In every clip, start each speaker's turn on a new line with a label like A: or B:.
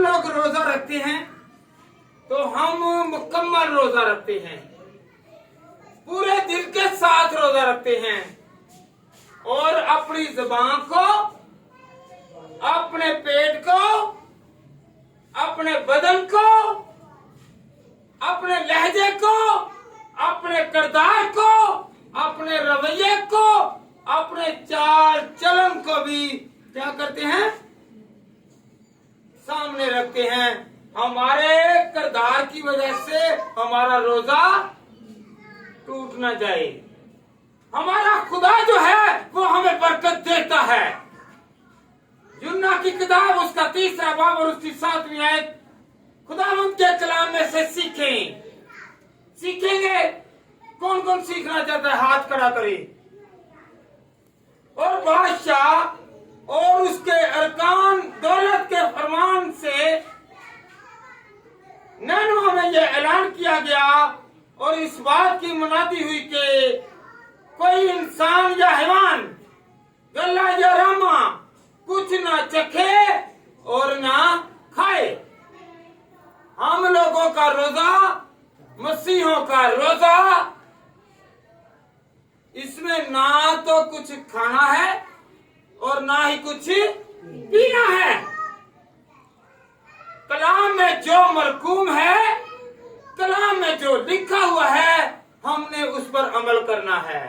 A: लोग रोजा रखते हैं तो हम मुकम्मल रोजा रखते हैं, पूरे दिल के साथ रोजा रखते हैं और अपनी जुबान को, अपने पेट को, अपने बदन को, अपने लहजे को, अपने किरदार को, अपने रवैये को, अपने चाल चलन को भी क्या करते हैं, सामने रखते हैं। हमारे किरदार की वजह से हमारा रोजा टूट ना जाए। हमारा खुदा जो है वो हमें बरकत देता है। यूहन्ना की किताब उसका 3रा बाब और उसकी 7वीं आयत, खुदावंद के कलाम में से सीखेंगे। कौन कौन सीखना चाहता है हाथ खड़ा करे। और बादशाह और उसके अरकान दौलत के फरमान से नैनवा में यह ऐलान किया गया और इस बात की मुनादी हुई कि कोई इंसान या हैवान, गल्ला या रामा कुछ ना चखे और ना खाए। हम लोगों का रोजा, मसीहों का रोजा, इसमें ना तो कुछ खाना है और ना ही कुछ पीना है। कलाम में जो मरकूम है, कलाम में जो लिखा हुआ है, हमने उस पर अमल करना है।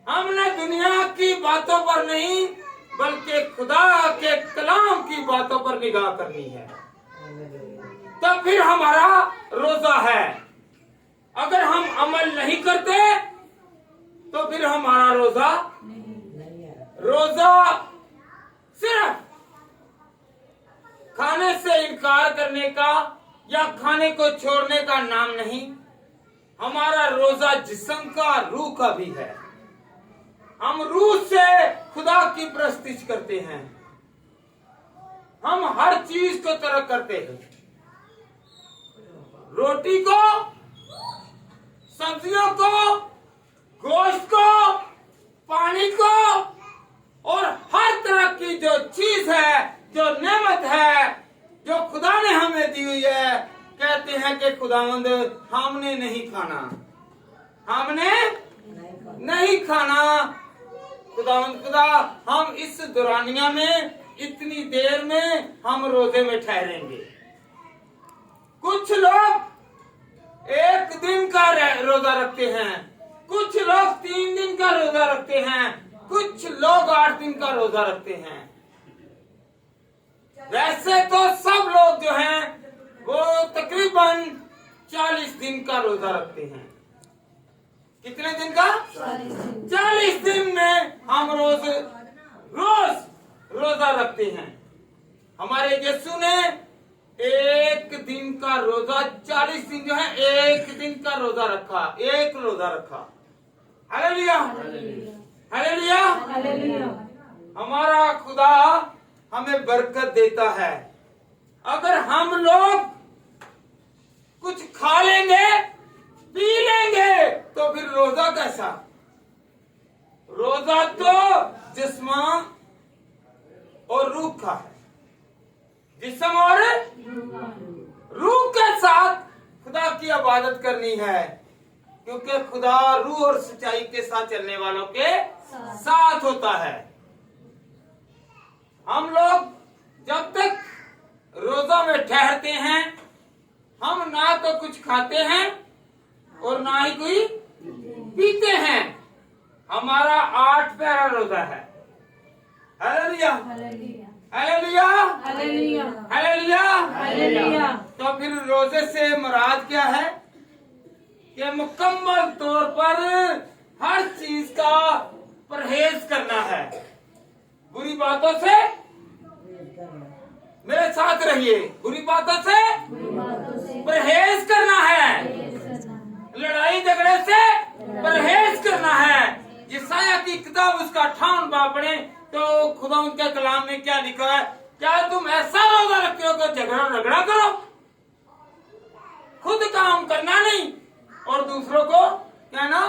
A: हमने दुनिया की बातों पर नहीं बल्कि खुदा के कलाम की बातों पर निगाह करनी है, तब फिर हमारा रोजा है। अगर हम अमल नहीं करते तो फिर हमारा रोजा सिर्फ खाने से इनकार करने का या खाने को छोड़ने का नाम नहीं, हमारा रोजा जिस्म का, रूह का भी है। हम रूह से खुदा की प्रस्तिश करते हैं। हम हर चीज को तरक करते हैं, रोटी को, सब्जियों को, गोश्त को, पानी को और हर तरह की जो चीज है, जो नेमत है, जो खुदा ने हमें दी हुई है, कहते हैं कि खुदावंद हमने नहीं खाना, हमने नहीं खाना। खुदावंद खुदा हम इस दुरानिया में इतनी देर में हम रोजे में ठहरेंगे। कुछ लोग 1 दिन का रोजा रखते हैं, कुछ लोग 3 दिन का रोजा रखते हैं, कुछ लोग 8 दिन का रोजा रखते हैं। वैसे तो सब लोग जो हैं वो तकरीबन 40 दिन का रोजा रखते हैं। कितने दिन का? 40 दिन में हम रोज रोजा रखते हैं। हमारे यीशु ने 1 दिन का रोजा, 40 दिन जो है 1 दिन का रोजा रखा, एक रोजा रखा। Hallelujah, hallelujah, hallelujah. हमारा खुदा हमें बरकत देता है। अगर हम लोग कुछ खा लेंगे, पी लेंगे तो फिर रोजा कैसा? रोजा तो जिस्म और रूह का है। जिस्म और रूह के साथ खुदा की इबादत करनी है, क्योंकि खुदा रूह और सच्चाई के साथ चलने वालों के साथ होता है। हम लोग जब तक रोजा में ठहरते हैं, हम ना तो कुछ खाते हैं और ना ही कोई पीते हैं। हमारा 8 प्यारा रोजा है। Hallelujah, hallelujah, hallelujah, hallelujah, hallelujah. तो फिर रोजे से मुराद क्या है कि मुकम्मल तौर पर हर चीज का परहेज करना है। बुरी बातों से मेरे साथ रहिए, बुरी बातों से परहेज करना है, लड़ाई झगड़े से परहेज करना है। यशायाह की किताब उसका 58 बाब पढ़े तो खुदा उनके कलाम में क्या लिखा है? क्या तुम ऐसा रोजा रखते हो कि झगड़ा रगड़ा करो? खुद काम करना नहीं और दूसरों को कहना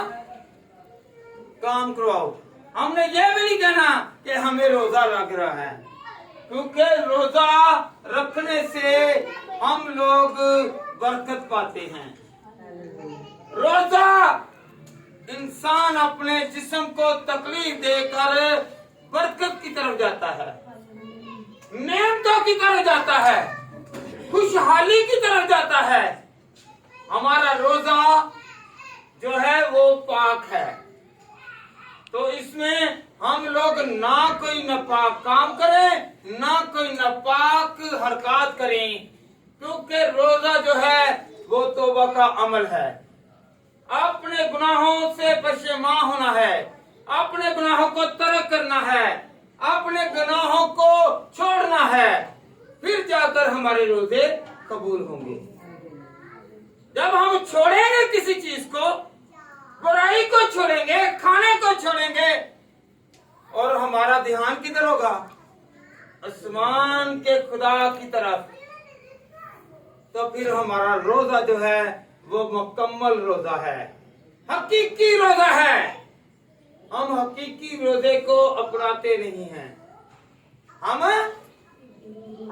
A: काम करवाओ। हमने ये भी नहीं कहना कि हमें रोजा रख रहा है। क्योंकि रोजा रखने से हम लोग बरकत पाते हैं। रोजा इंसान अपने जिस्म को तकलीफ देकर बरकत की तरफ जाता है, नेमतों की तरफ जाता है, खुशहाली की तरफ जाता है। हमारा रोजा जो है वो पाक है, तो इसमें हम लोग ना कोई नापाक काम करें, ना कोई नापाक हरकत करें, क्योंकि रोजा जो है वो तौबा का अमल है। अपने गुनाहों से पशेमान होना है, अपने गुनाहों को तर्क करना है, अपने गुनाहों को छोड़ना है, फिर जाकर हमारे रोजे कबूल होंगे। जब हम छोड़ेंगे किसी चीज को, बुराई को छोड़ेंगे, खाने को छोड़ेंगे, और हमारा ध्यान किधर होगा? आसमान के खुदा की तरफ, तो फिर हमारा रोजा जो है वो मुकम्मल रोजा है, हकीकी रोजा है। हम हकीकी रोजे को अपनाते नहीं हैं, हम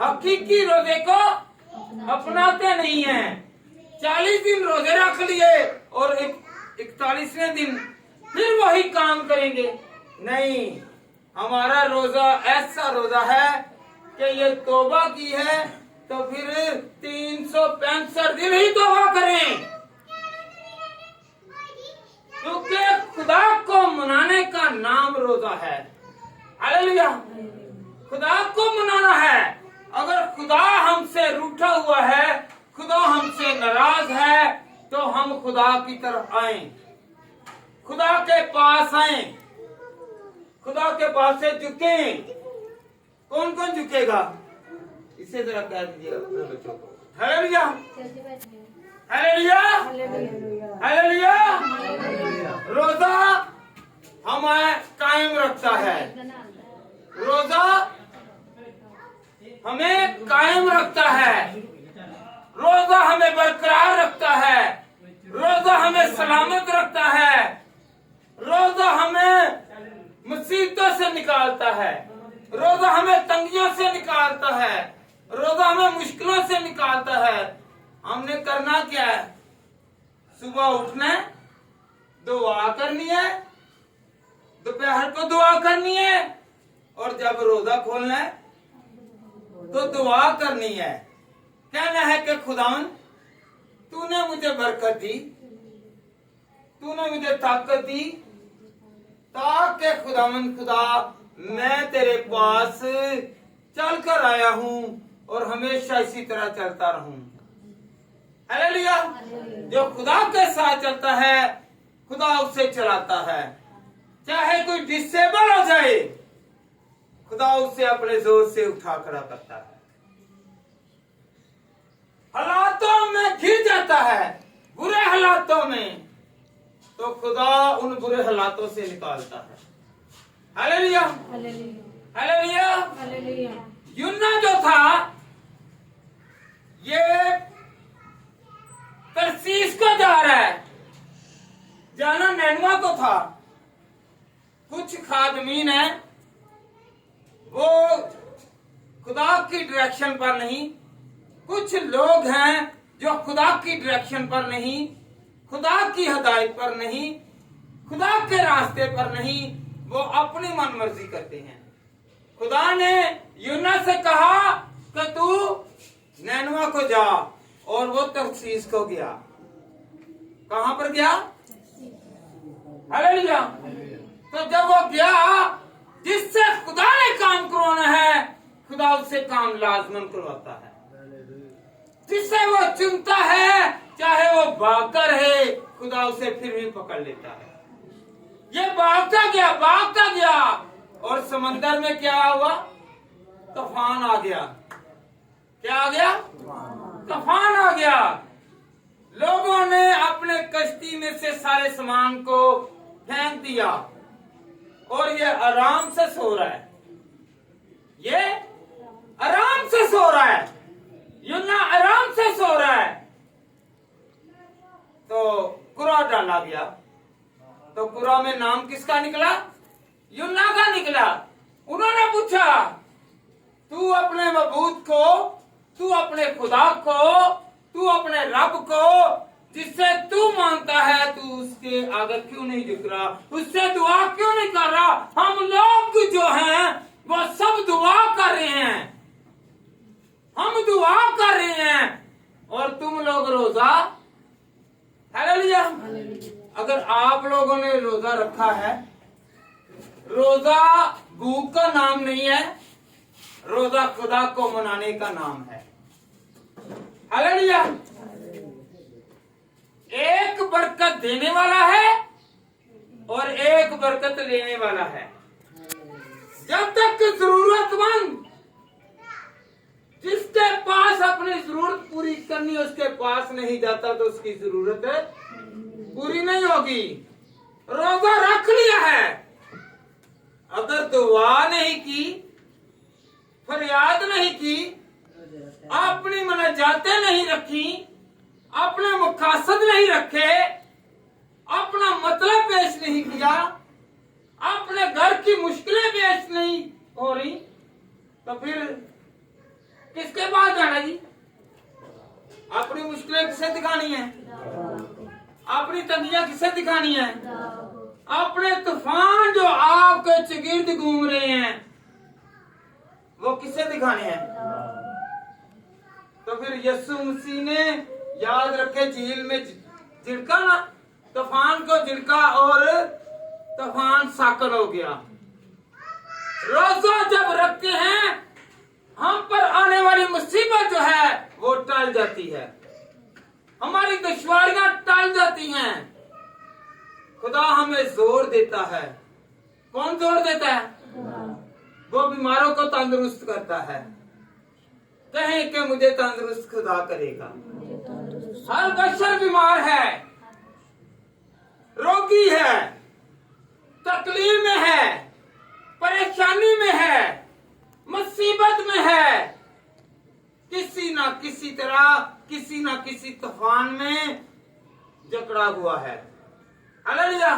A: हकीकी रोजे को अपनाते नहीं हैं। 40 दिन रोजे रख लिए और 41वें दिन फिर वही काम करेंगे। नहीं, हमारा रोजा ऐसा रोजा है कि ये तौबा की है तो फिर 365 दिन ही तौबा करें, क्योंकि खुदा को मनाने का नाम रोजा है। हालेलुया, खुदा को मनाना है। अगर खुदा हमसे रूठा हुआ है, खुदा हमसे नाराज है, तो हम खुदा की तरफ आए, खुदा के पास आए, खुदा के पास से झुके। कौन कौन झुकेगा? इसे जरा कह दीजिए अपने बच्चों को। Hallelujah, hallelujah, hallelujah. रोजा हमें कायम रखता है, रोजा हमें कायम रखता है, रोजा हमें बरकरार रखता है, रोजा हमें सलामत रखता है, रोजा हमें मुसीबतों से निकालता है, रोजा हमें तंगियों से निकालता है, रोजा हमें मुश्किलों से निकालता है। हमने करना क्या है? सुबह उठना है, दुआ करनी है, दोपहर को दुआ करनी है, और जब रोजा खोलना है तो दुआ करनी है। कहना है कि खुदावन तूने मुझे बरकत दी, तूने मुझे ताकत दी, ताकि खुदावन खुदा मैं तेरे पास चल कर आया हूँ और हमेशा इसी तरह चलता रहूं। हालेलुया। जो खुदा के साथ चलता है, खुदा उससे चलाता है। चाहे कोई डिसेबल हो जाए, खुदा उससे अपने जोर से उठा खड़ा करता है। हालातों में घिर जाता है, बुरे हालातों में, तो खुदा उन बुरे हालातों से निकालता है। Hallelujah, hallelujah, hallelujah. यूना जो था ये तरसीस को जा रहा है, जाना नैनवा को था। कुछ खादमीन है वो खुदा की डायरेक्शन पर नहीं, कुछ लोग हैं जो खुदा की डायरेक्शन पर नहीं, खुदा की हिदायत पर नहीं, खुदा के रास्ते पर नहीं, वो अपनी मन मर्जी करते हैं। खुदा ने यूना से कहा कि तू नैनवा को जा, और वो तरसीस को गया। कहां पर गया? हालेलुया। तो जब वो गया, जिससे खुदा ने काम करवाना है, खुदा उससे काम लाजमन करवाता है। जिससे वो चुनता है, चाहे वो भागता रहे, खुदा उसे फिर भी पकड़ लेता है। ये भागता गया, और समंदर में क्या हुआ? तूफान आ गया। क्या आ गया? तूफान आ गया। लोगों ने अपने कश्ती में से सारे सामान को फेंक दिया, और ये आराम से सो रहा है, ये आराम से सो रहा है, यूना आराम से सो रहा है। तो कुरा डाला गया, तो कुरा में नाम किसका निकला? यूना का निकला। उन्होंने पूछा तू अपने मबूद को, तू अपने खुदा को, तू अपने रब को जिससे तू मानता है, तू उसके आगे क्यों नहीं झुक रहा, उससे दुआ क्यों नहीं कर रहा। हम लोग जो हैं वो सब दुआ कर रहे हैं, हम दुआ कर रहे हैं और तुम लोग रोजा। हालेलुया। अगर आप लोगों ने रोजा रखा है, रोजा भूख का नाम नहीं है, रोजा खुदा को मनाने का नाम है। हालेलुया। एक बरकत देने वाला है और एक बरकत लेने वाला है। जब तक जरूरतमंद जिसके पास अपनी जरूरत पूरी करनी है उसके पास नहीं जाता तो उसकी जरूरत पूरी नहीं होगी। रोजा रख लिया है, अगर दुआ नहीं की, फरियाद नहीं की, अपनी मुनाजातें नहीं रखी, अपने मुकासद नहीं रखे, अपना मतलब पेश नहीं किया, अपने घर की मुश्किलें पेश नहीं हो रही, तो फिर किसके पास जाना जी? अपनी मुश्किलें किसे दिखानी है? अपनी तंगियां किसे दिखानी है? अपने तूफान जो आपके चगिर्द घूम रहे हैं वो किसे दिखाने हैं? तो फिर यीशु मसीह ने, याद रखे, झील में झिड़का ना, तूफान को झिड़का और तूफान साकल हो गया। रोजा जब रखते हैं हम पर आने वाली मुसीबत जो है वो टल जाती है, हमारी दुश्वारियां टल जाती हैं। खुदा हमें जोर देता है। कौन जोर देता है? वो बीमारों को तंदुरुस्त करता है। कहें कि मुझे तंदुरुस्त खुदा करेगा। हर बशर बीमार है, रोगी है, तकलीफ में है, परेशानी में है, मुसीबत में है, किसी ना किसी तरह, किसी ना किसी तूफान में जकड़ा हुआ है। हालेलुया।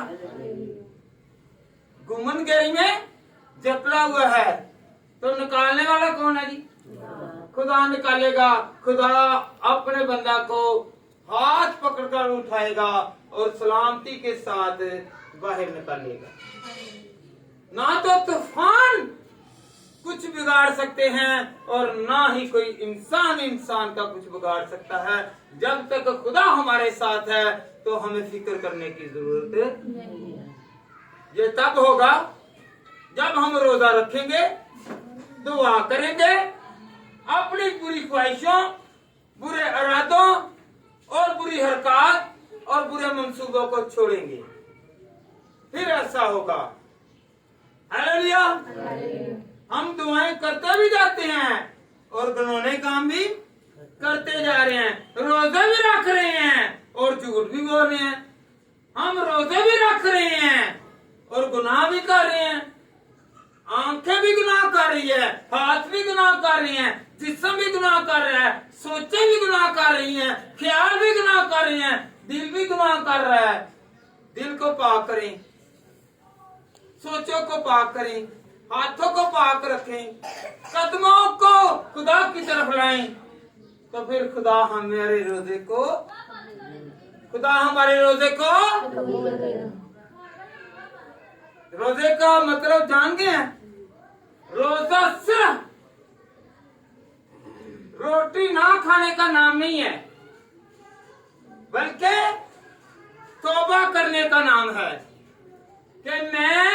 A: गुमनगिरी में जकड़ा हुआ है तो निकालने वाला कौन है जी? खुदा निकालेगा। खुदा अपने बंदा को हाथ पकड़कर उठाएगा और सलामती के साथ बाहर निकालेगा। ना तो तूफान कुछ बिगाड़ सकते हैं और ना ही कोई इंसान का कुछ बिगाड़ सकता है। जब तक खुदा हमारे साथ है तो हमें फिक्र करने की जरूरत नहीं है। ये तब होगा जब हम रोजा रखेंगे, दुआ करेंगे, अपनी बुरी ख्वाहिशों, बुरे इरादों और बुरी हरकत और बुरे मंसूबों को छोड़ेंगे, फिर ऐसा होगा। हालेलुया। हम दुआएं करते भी जाते हैं और गुनाहे काम भी करते जा रहे हैं, रोजे भी रख रहे हैं और झूठ भी बोल रहे हैं। हम रोजे भी रख रहे हैं और गुनाह भी कर रहे हैं, आंखें भी गुनाह कर रही है, हाथ भी गुनाह कर रही हैं, जिस्म भी गुनाह कर रहा है, सोचें भी गुनाह कर रही हैं, ख्याल भी गुनाह कर रही हैं, दिल भी गुनाह कर रहा है। दिल को पाक करें, सोचों को पाक करें, हाथों को पाक रखें, कदमों को खुदा की तरफ लाएं, तो फिर खुदा हमारे रोजे को रोजे का मतलब जान गए हैं? रोजा सिर्फ रोटी ना खाने का नाम नहीं है, बल्कि तौबा करने का नाम है कि मैं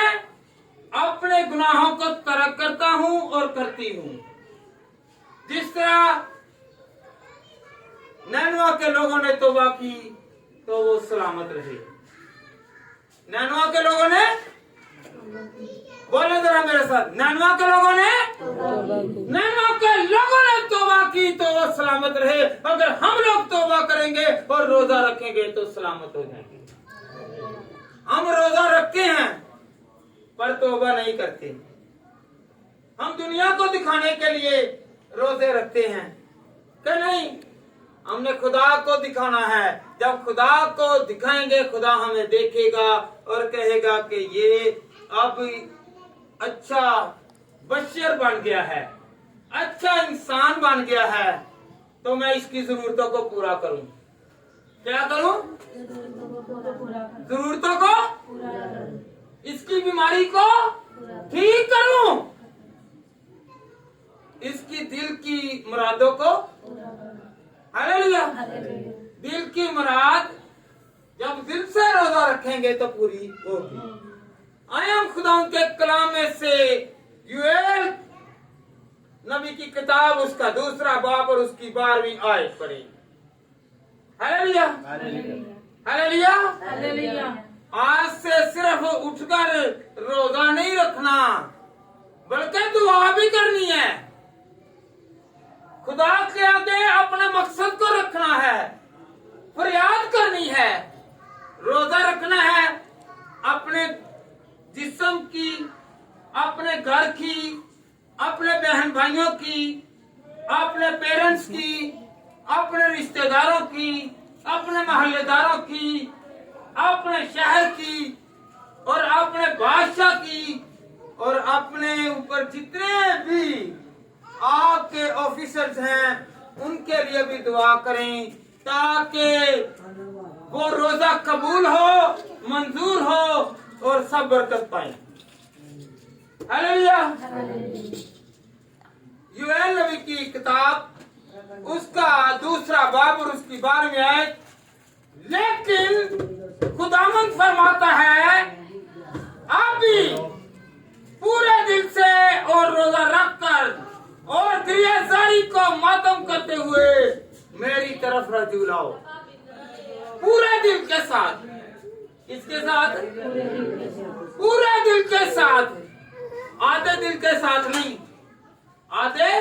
A: अपने गुनाहों को तर्क करता हूं और करती हूं। जिस तरह नैनवा के लोगों ने तौबा की तो वो सलामत रहे। नैनवा के लोगों ने, बोले जरा मेरे साथ, नैनवा के लोगों ने तौबा की तो वो सलामत रहे। अगर हम लोग तौबा करेंगे और रोजा रखेंगे तो सलामत हो जाएंगे। हम रोजा रखते हैं पर तौबा नहीं करते। हम दुनिया को दिखाने के लिए रोजे रखते हैं कि नहीं, हमने खुदा को दिखाना है। जब खुदा को दिखाएंगे खुदा हमें देखेगा और कहेगा कि ये अब अच्छा बशर बन गया है, अच्छा इंसान बन गया है तो मैं इसकी जरूरतों को पूरा करूं। क्या करूं? जरूरतों को, इसकी बीमारी को ठीक करूं, इसकी दिल की मुरादों को। हालेलुया। दिल की मुराद जब दिल से रोजा रखेंगे तो पूरी होगी। आए हम खुदा के कलाम में से यूएल नबी की किताब उसका 2 बाब और उसकी 12वीं आयत पढ़े। Hallelujah, hallelujah, hallelujah. आज से सिर्फ उठकर रोजा नहीं रखना बल्कि दुआ भी करनी है। खुदा के आगे अपने मकसद को रखना है, फरियाद करनी है। रोजा रखना है अपने जिस्म की, अपने घर की, अपने बहन भाइयों की, अपने पेरेंट्स की, अपने रिश्तेदारों की, अपने मोहल्लेदारों की, अपने शहर की और अपने बादशाह की और अपने ऊपर जितने भी आपके ऑफिसर्स हैं उनके लिए भी दुआ करें ताकि वो रोजा कबूल हो, मंजूर हो और सब बरकत पाए। हालेलुया। यूएल नबी की किताब उसका 2 बाब और उसकी 12वीं आयत। लेकिन खुदावंद फरमाता है आप भी पूरे दिल से और रोजा रखकर और गिरियाजारी को मातम करते हुए मेरी तरफ रजू लाओ। पूरे दिल के साथ, इसके साथ पूरे दिल के साथ, आधे दिल के साथ नहीं। आधे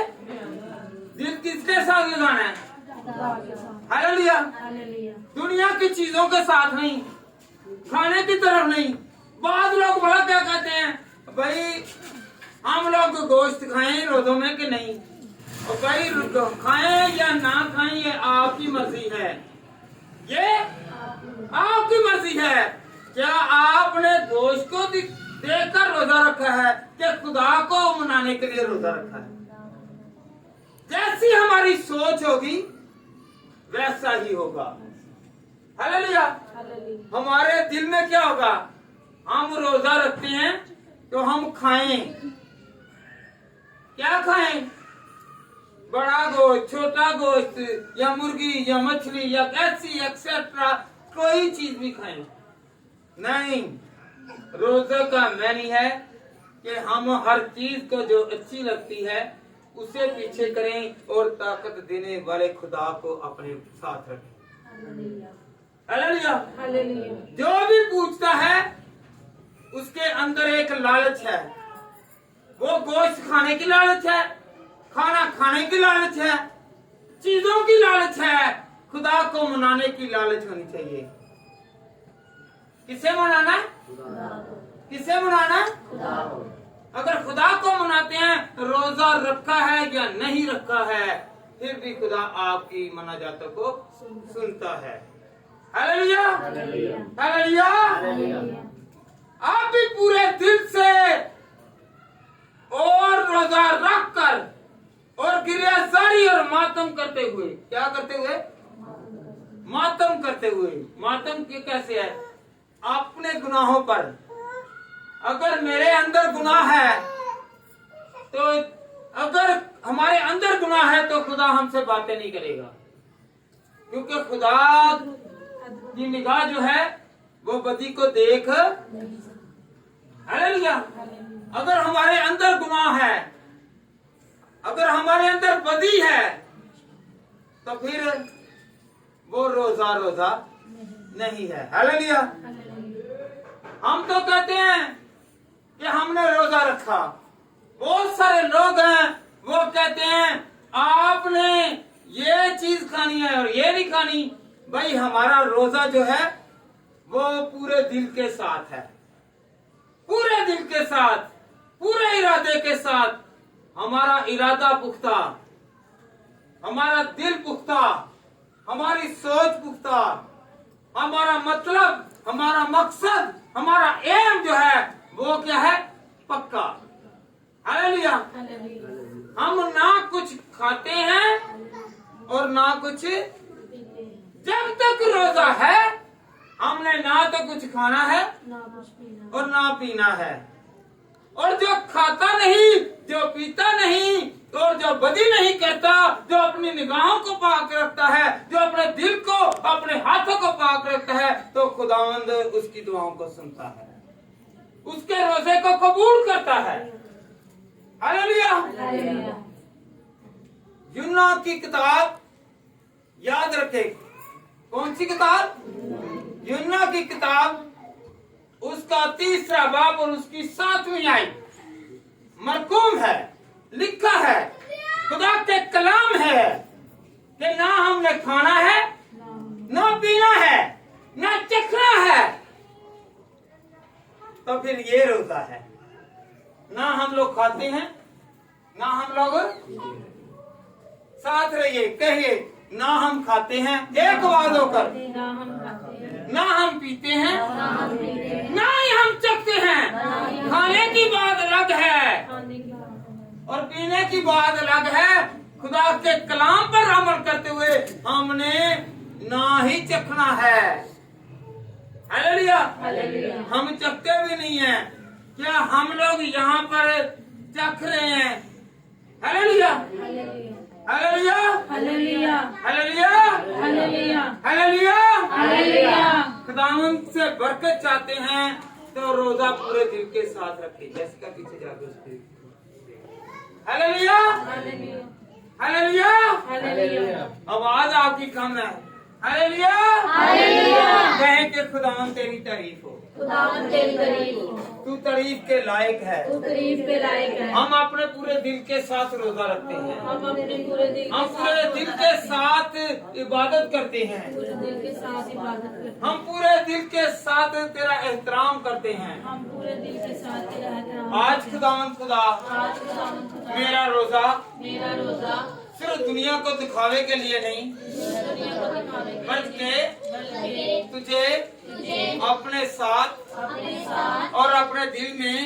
A: दिल किसके साथ लगाना है? हालेलुया। दुनिया की चीजों के साथ नहीं, खाने की तरफ नहीं। बाद लोग बड़ा क्या कहते हैं, भाई हम लोग गोश्त खाएं रोजों में कि नहीं, और भाई खाएं या ना खाएं ये आपकी मर्जी है, ये आपकी मर्जी है। क्या आपने गोश्त को देखकर रोजा रखा है कि खुदा को मनाने के लिए रोजा रखा है? जैसी हमारी सोच होगी वैसा ही होगा। हालेलुया। हमारे दिल में क्या होगा? हम रोजा रखते हैं तो हम खाएं, क्या खाएं? बड़ा गोश्त, छोटा गोश्त या मुर्गी या मछली या कैसी एक्सेट्रा कोई चीज भी खाएं नहीं। रोजा का मैनी है कि हम हर चीज को जो अच्छी लगती है उसे पीछे करें और ताकत देने वाले खुदा को अपने साथ रखें। हालेलुया। जो भी पूछता है उसके अंदर एक लालच है। वो गोश्त खाने की लालच है, खाना खाने की लालच है, चीजों की लालच है। खुदा को मनाने की लालच होनी चाहिए। किसे मनाना? किसे मनाना? अगर खुदा को मनाते हैं, रोजा रखा है या नहीं रखा है, फिर भी खुदा आपकी मनाजातों को सुनता है। Hallelujah, hallelujah. आप भी पूरे दिल से और रोजा रखकर और गिरियाजारी और मातम करते हुए, क्या करते हुए? मातम करते हुए। मातम के कैसे है? अपने गुनाहों पर। अगर मेरे अंदर गुनाह है तो, अगर हमारे अंदर गुनाह है तो खुदा हमसे बातें नहीं करेगा, क्योंकि खुदा की निगाह जो है वो बदी को देख। हालेलुया। अगर हमारे अंदर गुनाह है, अगर हमारे अंदर बदी है तो फिर वो रोजा रोजा नहीं है। हालेलुया। हम तो कहते हैं कि हमने रोजा रखा। बहुत सारे लोग हैं वो कहते हैं आपने ये चीज खानी है और ये नहीं खानी। भाई हमारा रोजा जो है वो पूरे दिल के साथ है, पूरे दिल के साथ, पूरे इरादे के साथ। हमारा इरादा पुख्ता, हमारा दिल पुख्ता, हमारी सोच पुख्ता, हमारा मतलब, हमारा मकसद, हमारा एम जो है वो क्या है? पक्का। हालेलुया। हम ना कुछ खाते हैं और ना कुछ, जब तक रोजा है हमने ना तो कुछ खाना है और ना पीना है। और जो खाता नहीं, जो पीता नहीं और जो बदी नहीं करता, जो अपनी निगाहों को पाक रखता है, जो अपने दिल को, अपने हाथों को पाक रखता है, तो खुदावंद उसकी दुआओं को सुनता है, उसके रोजे को कबूल करता है। हालेलुया। यूहन्ना की किताब याद रखे, कौन सी किताब? यूहन्ना की किताब, उसका 3रा बाब और उसकी 7वीं आयत मरकूम है, लिखा है, खुदा के कलाम है कि ना हमने खाना है, ना पीना है, ना चखना है। तो फिर ये रोजा है। ना हम लोग खाते हैं, ना हम लोग, साथ रहिए, कहिए, ना हम खाते हैं, एक आवाज होकर, ना हम पीते हैं, ना ही हम चखते हैं। खाने की बात अलग है और पीने की बात अलग है। खुदा के कलाम पर अमल करते हुए हमने ना ही चखना है। हालेलुया। हम चखते भी नहीं है। क्या हम लोग यहाँ पर चख रहे हैं? Hallelujah, hallelujah, hallelujah, hallelujah, hallelujah, hallelujah, hallelujah. खुदावंद से बरकत चाहते हैं तो रोजा पूरे दिल के साथ रखें। जैसे का पीछे जाकर उसके, हालेलुया, हालेलुया, हालेलुया। आवाज आपकी कम है। Hallelujah, hallelujah. कहें कि खुदावंद तेरी तारीफ हो, खुदावंद तेरी तारीफ हो, तू तारीफ के लायक है, तू तारीफ के लायक है। हम अपने पूरे दिल के साथ रोजा रखते हैं, हम अपने पूरे दिल के साथ इबादत करते हैं, पूरे दिल के साथ इबादत करते हैं। हम पूरे दिल के साथ तेरा एहतराम करते हैं, हम पूरे दिल के साथ तेरा एहतराम। आज खुदावंद खुदा, आज खुदावंद खुदा, मेरा रोजा सिर्फ दुनिया को दिखावे के लिए नहीं, बल्कि तुझे अपने साथ और अपने दिल में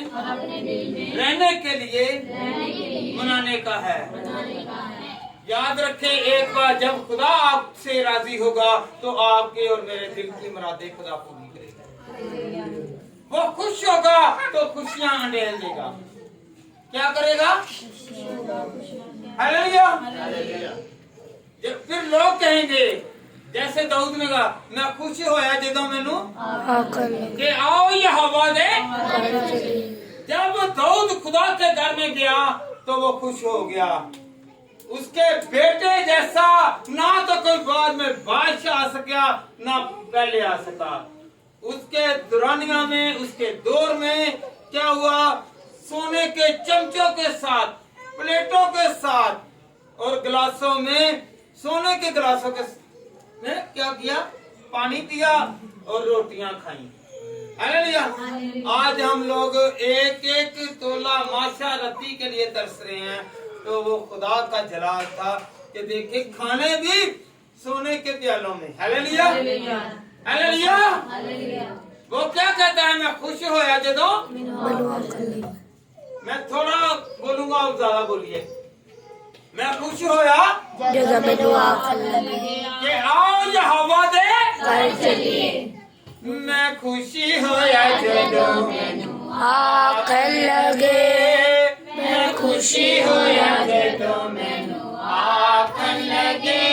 A: रहने के लिए मनाने का है। याद रखें, एक बार जब खुदा आपसे राजी होगा तो आपके और मेरे दिल की मुरादें खुदा पूरी करेगा। वो खुश होगा तो खुशियां अंडेल देगा। क्या करेगा? हालेलुया। फिर लोग कहेंगे जैसे दाऊद ने कहा, मैं खुशी होया जदों मैनू कि आओ ये हवा दे। जब दाऊद खुदा के घर में गया तो वो खुश हो गया। उसके बेटे जैसा ना तो कोई बाद में बादशाह आ सका, ना पहले आ सका। उसके दुरानिया में, उसके दौर में क्या हुआ? सोने के चमचों के साथ, प्लेटों के साथ और गिलासों में, सोने के गिलासों के ने क्या किया? पानी पिया और रोटियां खाई। हालेलुया। आज हम लोग एक एक तोला माशा रत्ती के लिए तरस रहे हैं। तो वो खुदा का जलाल था कि देखिए खाने भी सोने के प्यालों में। Hallelujah, hallelujah. वो क्या कहता है? मैं खुश होया जदों, मैं थोड़ा बोलूंगा, आप ज्यादा बोलिए। मैं खुश होया कि आओ ये हवा दे घर चलिए। मैं खुशी होया जदों मैनू आखन लगे, मैं खुशी होया जदों मैनू आखन लगे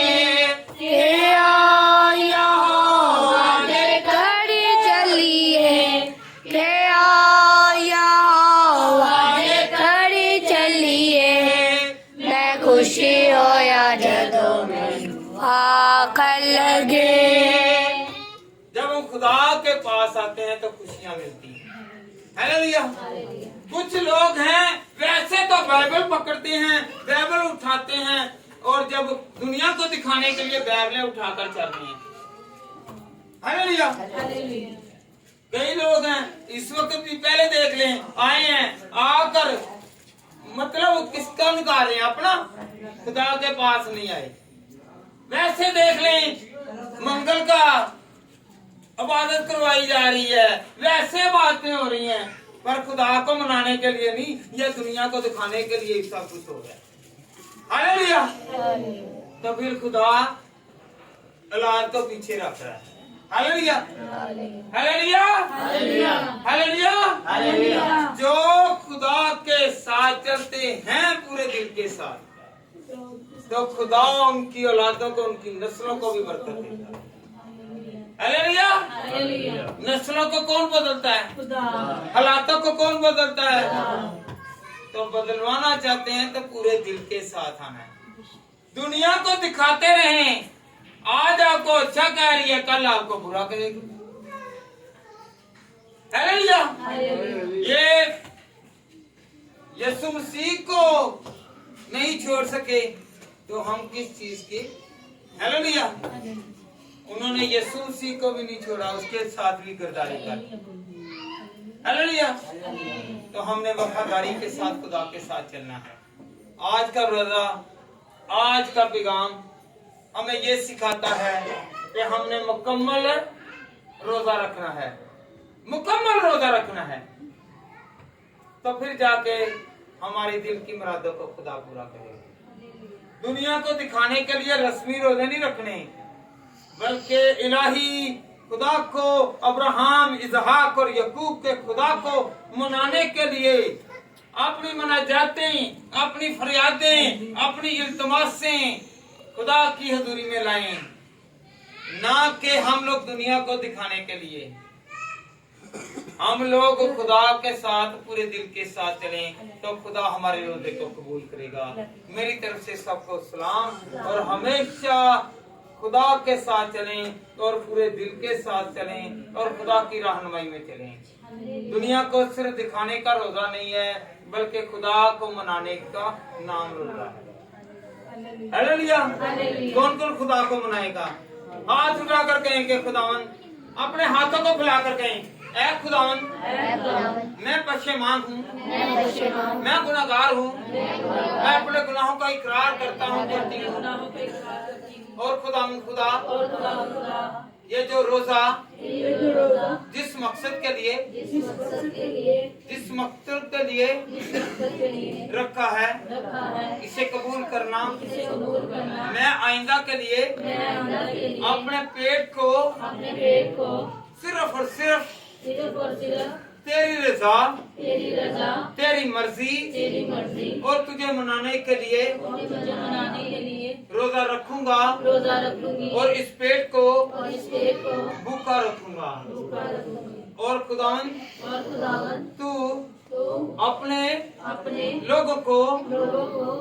A: कि आओ यहोवा दे घड़ी चलिए, कि आओ यहोवा दे घड़ी चलिए। मैं खुशी होया जदों मैनू आखन लगे। जब हम खुदा के पास आते हैं तो खुशियां मिलती हैं। हालेलुया। कुछ लोग हैं वैसे तो बाइबल पकड़ते हैं, बाइबल उठाते हैं और जब दुनिया को दिखाने के लिए बाइबलें उठाकर चल रहे हैं। हालेलुया। कई लोग हैं इस वक्त भी, पहले देख लें, आए हैं आकर मतलब किसका निकाल रहे हैं? अपना। खुदा के पास नहीं आए। वैसे देख लें, मंगल का इबादत करवाई जा रही है, वैसे बातें हो रही हैं, पर खुदा को मनाने के लिए नहीं, यह दुनिया को दिखाने के लिए सब कुछ हो रहा है। हालेलुया। तो फिर खुदा औलाद को पीछे रख रहा है। Hallelujah hallelujah hallelujah hallelujah. जो खुदा के साथ चलते हैं पूरे दिल के साथ, तो खुदा उनकी औलादों को, उनकी नस्लों को भी बरकत देता है। हालेलुया। नस्लों को कौन बदलता है? खुदा। हालातों को कौन बदलता है? तो बदलवाना चाहते हैं तो पूरे दिल के साथ आना है। दुनिया को दिखाते रहें, आज आपको अच्छा कह रही है, कल आपको बुरा कहेगी। हालेलुया। ये यीशु मसीह को नहीं छोड़ सके तो हम किस चीज की? हालेलुया। उन्होंने यीशु मसीह को भी नहीं छोड़ा, उसके साथ भी गद्दारी कर। हालेलुया। तो हमने वफादारी के साथ खुदा के साथ चलना है। आज का रोजा, आज का पैगाम हमें ये सिखाता है कि हमने मुकम्मल रोजा रखना है, मुकम्मल रोजा रखना है, तो फिर जाके हमारे दिल की मुरादों को खुदा पूरा करेगा। दुनिया को दिखाने के लिए रस्मी रोजे नहीं रखने, बल्कि इलाही खुदा को, अब्राहम, इसहाक और यकूब के खुदा को मनाने के लिए अपनी मनाजातें, अपनी फरियादें, अपनी इल्तिमासें खुदा की हजूरी में लाएं, ना कि हम लोग दुनिया को दिखाने के लिए। हम लोग खुदा के साथ पूरे दिल के साथ चलें तो खुदा हमारे रोजे को कबूल करेगा। मेरी तरफ से सबको सलाम, और हमेशा खुदा के साथ चलें और पूरे दिल के साथ चलें और खुदा की रहनुमाई में चलें। दुनिया को सिर्फ दिखाने का रोजा नहीं है, बल्कि खुदा को मनाने का नाम रोजा है। हालेलुया। कौन कौन खुदा को मनाएगा? हाथ उठाकर कहेंगे खुदावन, अपने हाथों को फैलाकर कहें, ऐ खुदावन, मैं पशेमान हूँ, मैं गुनाहगार हूँ, मैं अपने गुनाहों का इकरार करता हूँ, करती हूँ। और खुदावन, खुदा ये जो रोजा जिस मकसद के लिए रखा है, इसे कबूल करना। मैं आइंदा के लिए अपने पेट को सिर्फ और सिर्फ तेरी रजा, तेरी मर्जी और तुझे मनाने के लिए रोजा रखूंगा और इस पेट को भूखा रखूंगा। और खुदावन, तू अपने लोगों को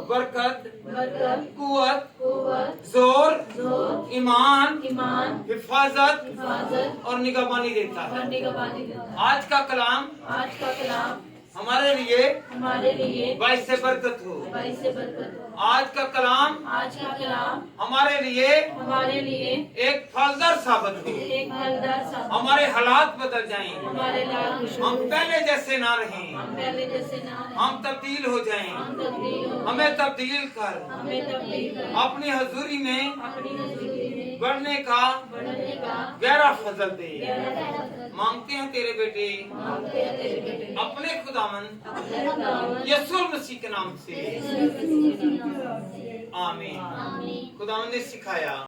A: बरकत, कुव्वत, जोर, ईमान, हिफाजत और निगहबानी देता है। आज का कलाम हमारे लिए बाइस से बरकत हो। आज का कलाम हमारे लिए एक फलदार साबित हो। हमारे हालात बदल जाएं, हम पहले जैसे ना रहें, हम तब्दील हो जाएं। हमें तब्दील कर अपनी हजूरी में बढ़ने का गहरा फजल दे। मांगते हैं तेरे बेटे अपने खुदावन यीशु मसीह के नाम से, आमीन। खुदावन ने सिखाया